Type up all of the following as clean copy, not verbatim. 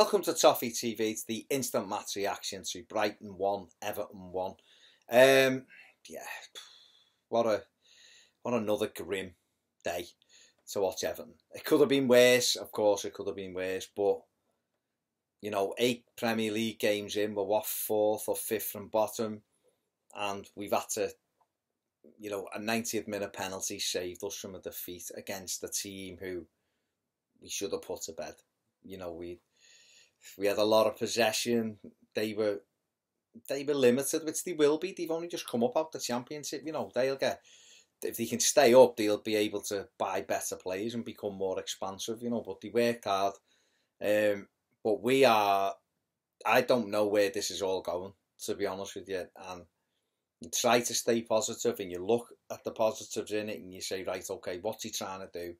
Welcome to Toffee TV. It's the instant match reaction to Brighton 1, Everton 1. Yeah, what another grim day to watch Everton. It could have been worse, of course it could have been worse, but you know, 8 Premier League games in, we're what, 4th or 5th from bottom, and we've had to, you know, a 90th minute penalty saved us from a defeat against a team who we should have put to bed. You know, we had a lot of possession. They were limited, which they will be. They've only just come up out the Championship. You know, they'll get, if they can stay up, they'll be able to buy better players and become more expansive. You know, but they worked hard. But we are. I don't know where this is all going, to be honest with you. And you try to stay positive, and you look at the positives in it, and you say, right, okay, what's he trying to do?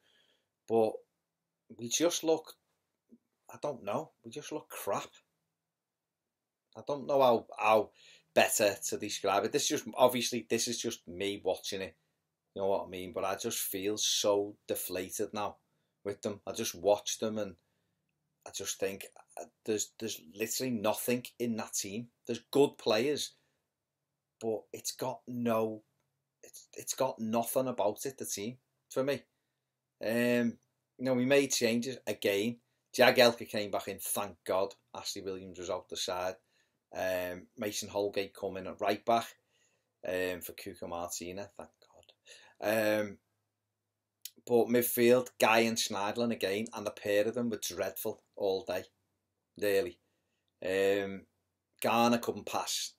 But we just look. I don't know. We just look crap. I don't know how better to describe it. This is just me watching it. You know what I mean? But I just feel so deflated now with them. I just watch them and I just think there's literally nothing in that team. There's good players, but it's got nothing about it, the team, for me. You know, we made changes again. Jagielka came back in, thank God. Ashley Williams was out the side. Mason Holgate come in at right back for Koeman, thank God. But midfield, Guy and Schneiderlin again, and the pair of them were dreadful all day, really. Garner couldn't pass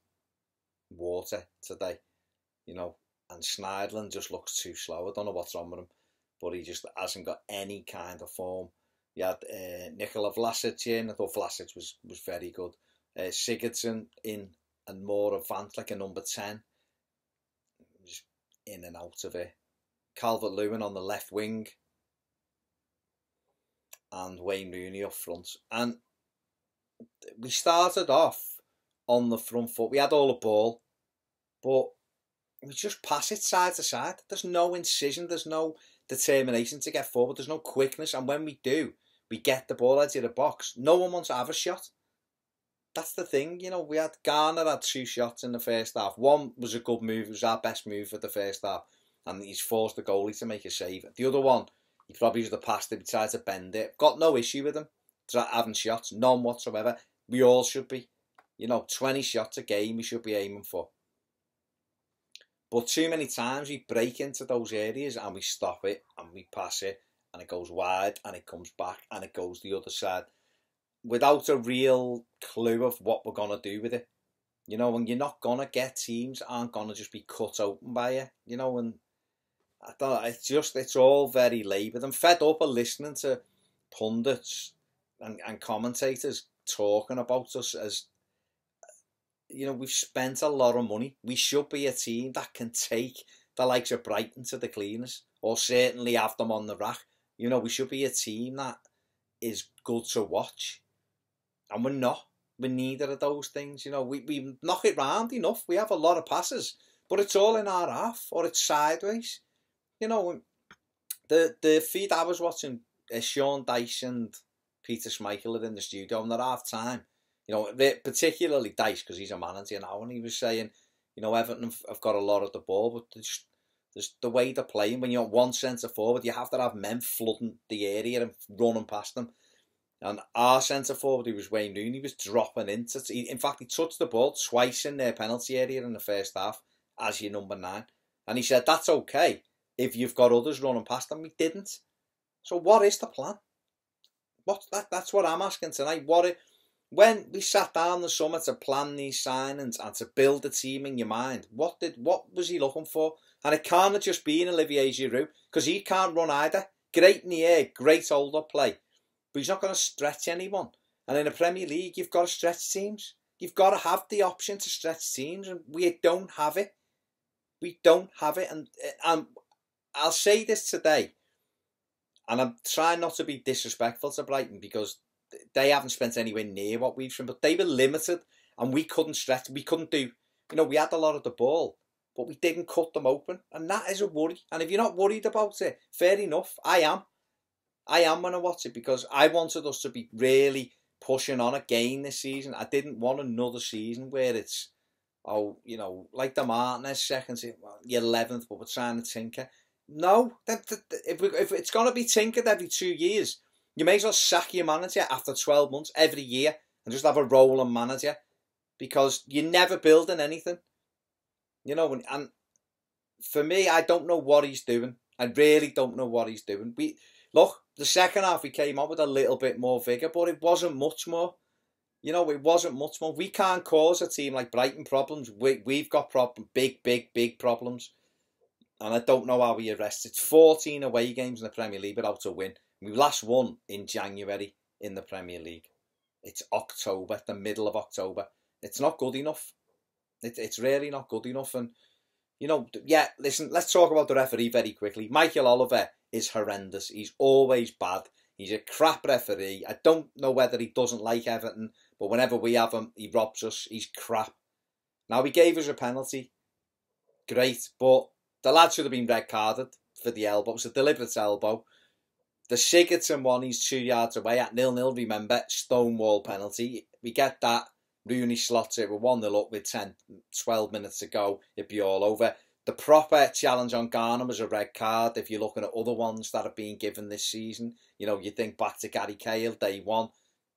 water today, you know, and Schneiderlin just looks too slow. I don't know what's wrong with him, but he just hasn't got any kind of form. You had Nikola Vlasic in. I thought Vlasic was very good. Sigurdsson in and more advanced, like a number 10. Just in and out of it. Calvert-Lewin on the left wing. And Wayne Rooney up front. And we started off on the front foot. We had all the ball. But we just pass it side to side. There's no incision. There's no determination to get forward. There's no quickness. And when we do, we get the ball out of the box. No one wants to have a shot. That's the thing, you know. We had Garner had 2 shots in the first half. One was a good move. It was our best move for the first half, and he's forced the goalie to make a save. The other one, he probably should have passed it. He tried to bend it. Got no issue with him having shots, none whatsoever. We all should be, you know, 20 shots a game. We should be aiming for. But too many times we break into those areas and we stop it and we pass it. And it goes wide, and it comes back, and it goes the other side, without a real clue of what we're going to do with it. You know, and you're not going to get teams aren't going to just be cut open by you, you know, and I thought it's all very laboured. I'm fed up of listening to pundits and commentators talking about us as, you know, we've spent a lot of money. We should be a team that can take the likes of Brighton to the cleaners, or certainly have them on the rack. You know, we should be a team that is good to watch. And we're not. We're neither of those things. You know, we knock it round enough. We have a lot of passes. But it's all in our half. Or it's sideways. You know, the feed I was watching, Sean Dyche and Peter Schmeichel are in the studio and they're half time. You know, particularly Dyche, because he's a manager now. And he was saying, you know, Everton have got a lot of the ball, but there's the way they're playing. When you're at one centre forward, you have to have men flooding the area and running past them. And our centre forward, who was Wayne Rooney, was dropping into. In fact, he touched the ball twice in their penalty area in the first half as your number 9. And he said, that's okay if you've got others running past them. We didn't. So what is the plan? That's what I'm asking tonight. When we sat down the summer to plan these signings and to build a team in your mind, what was he looking for? And it can't have just been Olivier Giroud, because he can't run either. Great in the air, great hold-up play, but he's not going to stretch anyone. And in the Premier League, you've got to stretch teams. You've got to have the option to stretch teams, and we don't have it. We don't have it, and I'll say this today, and I'm trying not to be disrespectful to Brighton, because they haven't spent anywhere near what we've spent, but they were limited, and we couldn't stretch. We couldn't do, you know, we had a lot of the ball, but we didn't cut them open, and that is a worry. And if you're not worried about it, fair enough. I am when I watch it, because I wanted us to be really pushing on again this season. I didn't want another season where it's, oh, you know, like the Martinez second, well, you're 11th, but we're trying to tinker. No, if it's going to be tinkered every 2 years, you may as well sack your manager after 12 months every year and just have a rolling manager, because you're never building anything. You know, and for me, I don't know what he's doing. I really don't know what he's doing. Look, the second half we came on with a little bit more vigour, but it wasn't much more. You know, it wasn't much more. We can't cause a team like Brighton problems. We've got big problems. And I don't know how we arrest it. 14 away games in the Premier League without a win. We last won in January in the Premier League. It's October, the middle of October. It's not good enough. It's really not good enough. And, you know, yeah, listen, let's talk about the referee very quickly. Michael Oliver is horrendous. He's always bad. He's a crap referee. I don't know whether he doesn't like Everton, but whenever we have him, he robs us. He's crap. Now, he gave us a penalty. Great, but the lad should have been red carded for the elbow. It was a deliberate elbow. The Sigurdsson one, he's 2 yards away at 0-0, remember, stonewall penalty. We get that. Rooney slots it. We're 1-0 up with 12 minutes to go. It'd be all over. The proper challenge on Garner was a red card. If you're looking at other ones that have been given this season, you know, you think back to Gary Cahill, day one.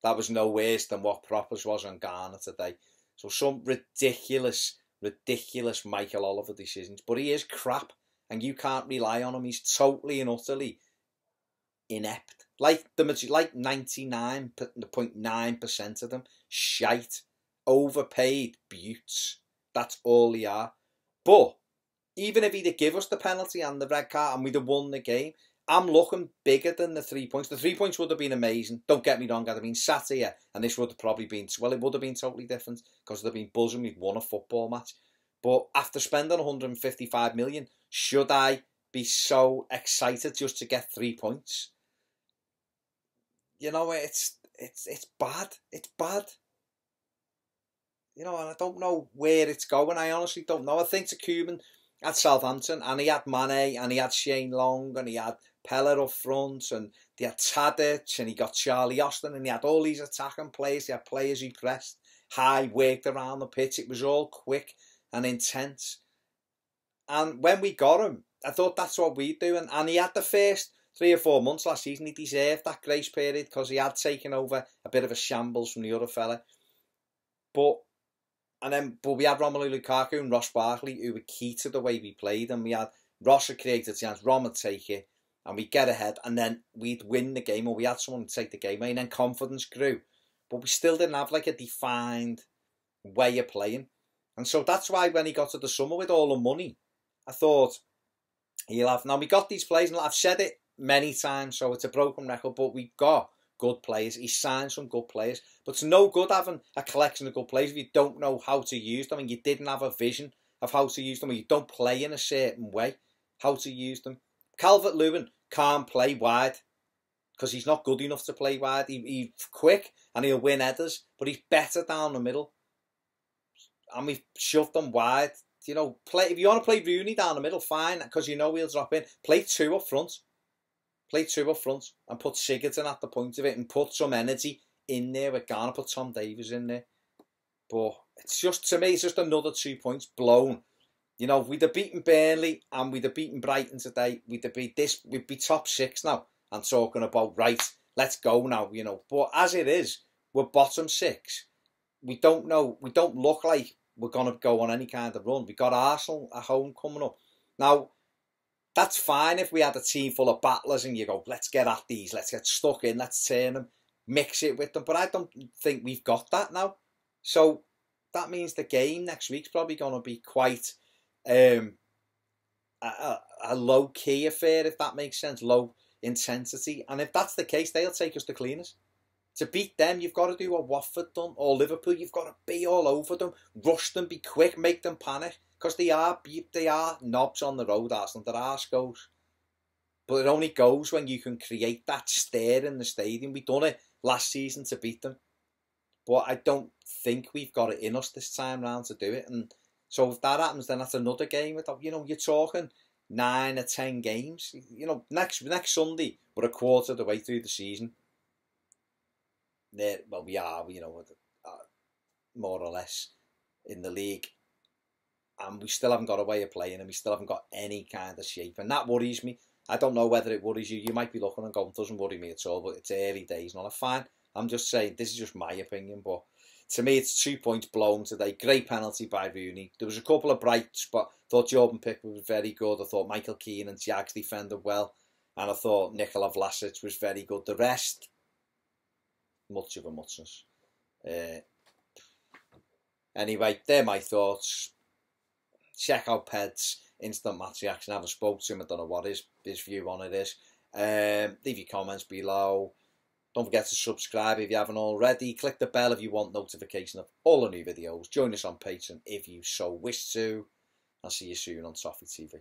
That was no worse than what Proppers was on Garner today. So some ridiculous Michael Oliver decisions. But he is crap, and you can't rely on him. He's totally and utterly inept. Like 99.9% of them, shite, overpaid buttes. That's all they are. But even if he'd give us the penalty and the red card and we'd have won the game, I'm looking bigger than the 3 points. The 3 points would have been amazing. Don't get me wrong, I'd have been sat here and this would have probably been, well, it would have been totally different because they'd have been buzzing we'd won a football match. But after spending 155 million, should I be so excited just to get 3 points? You know, it's bad. It's bad. You know, and I don't know where it's going. I honestly don't know. I think to Koeman at Southampton, and he had Mane, and he had Shane Long, and he had Pella up front, and they had Tadic, and he got Charlie Austin, and he had all these attacking players. They had players he pressed high, worked around the pitch. It was all quick and intense. And when we got him, I thought that's what we'd do. And he had the first 3 or 4 months last season. He deserved that grace period because he had taken over a bit of a shambles from the other fella. But we had Romelu Lukaku and Ross Barkley, who were key to the way we played. And we had Ross had created a chance, Rom would take it, and we'd get ahead, and then we'd win the game, or we had someone to take the game away, and then confidence grew. But we still didn't have like a defined way of playing. And so that's why when he got to the summer with all the money, I thought he'll have. Now we got these players, and I've said it many times, so it's a broken record, but we got good players. He signed some good players, but it's no good having a collection of good players if you don't know how to use them and you didn't have a vision of how to use them, or you don't play in a certain way, how to use them. Calvert-Lewin can't play wide because he's not good enough to play wide. He's quick and he'll win headers, but he's better down the middle. And we've shoved them wide. You know, if you want to play Rooney down the middle, fine, because you know he'll drop in. Play 2 up front. Play 2 up front and put Sigurdsson at the point of it and put some energy in there with Garner, put Tom Davies in there. But it's just, to me, it's just another 2 points blown. You know, if we'd have beaten Burnley and we'd have beaten Brighton today, we'd be top 6 now and talking about, right, let's go now, you know. But as it is, we're bottom 6. We don't look like we're going to go on any kind of run. We've got Arsenal at home coming up. Now, that's fine if we had a team full of battlers and you go, let's get at these, let's get stuck in, let's turn them, mix it with them. But I don't think we've got that now. So that means the game next week's probably going to be quite a low-key affair, if that makes sense, low intensity. And if that's the case, they'll take us to cleaners. To beat them, you've got to do what Watford done, or Liverpool. You've got to be all over them, rush them, be quick, make them panic. Because they are knobs on the road, Arsenal. They're arse goes. But it only goes when you can create that stir in the stadium. We've done it last season to beat them. But I don't think we've got it in us this time round to do it. And so if that happens, then that's another game. You know, you're talking 9 or 10 games. You know, next Sunday, we're a quarter of the way through the season. well, we are, more or less in the league. And we still haven't got a way of playing, and we still haven't got any kind of shape. And that worries me. I don't know whether it worries you. You might be looking and going, it doesn't worry me at all, but it's early days. And I'm fine. I'm just saying, this is just my opinion, but to me, it's 2 points blown today. Great penalty by Rooney. There was a couple of brights, but I thought Jordan Pickford was very good. I thought Michael Keane and Jags defended well. And I thought Nikola Vlasic was very good. The rest, much of a muchness. Anyway, they're my thoughts. Check out Ped's instant match reaction. I haven't spoke to him. I don't know what his view on it is. Leave your comments below. Don't forget to subscribe if you haven't already. Click the bell if you want notification of all the new videos. Join us on Patreon if you so wish to. I'll see you soon on Toffee TV.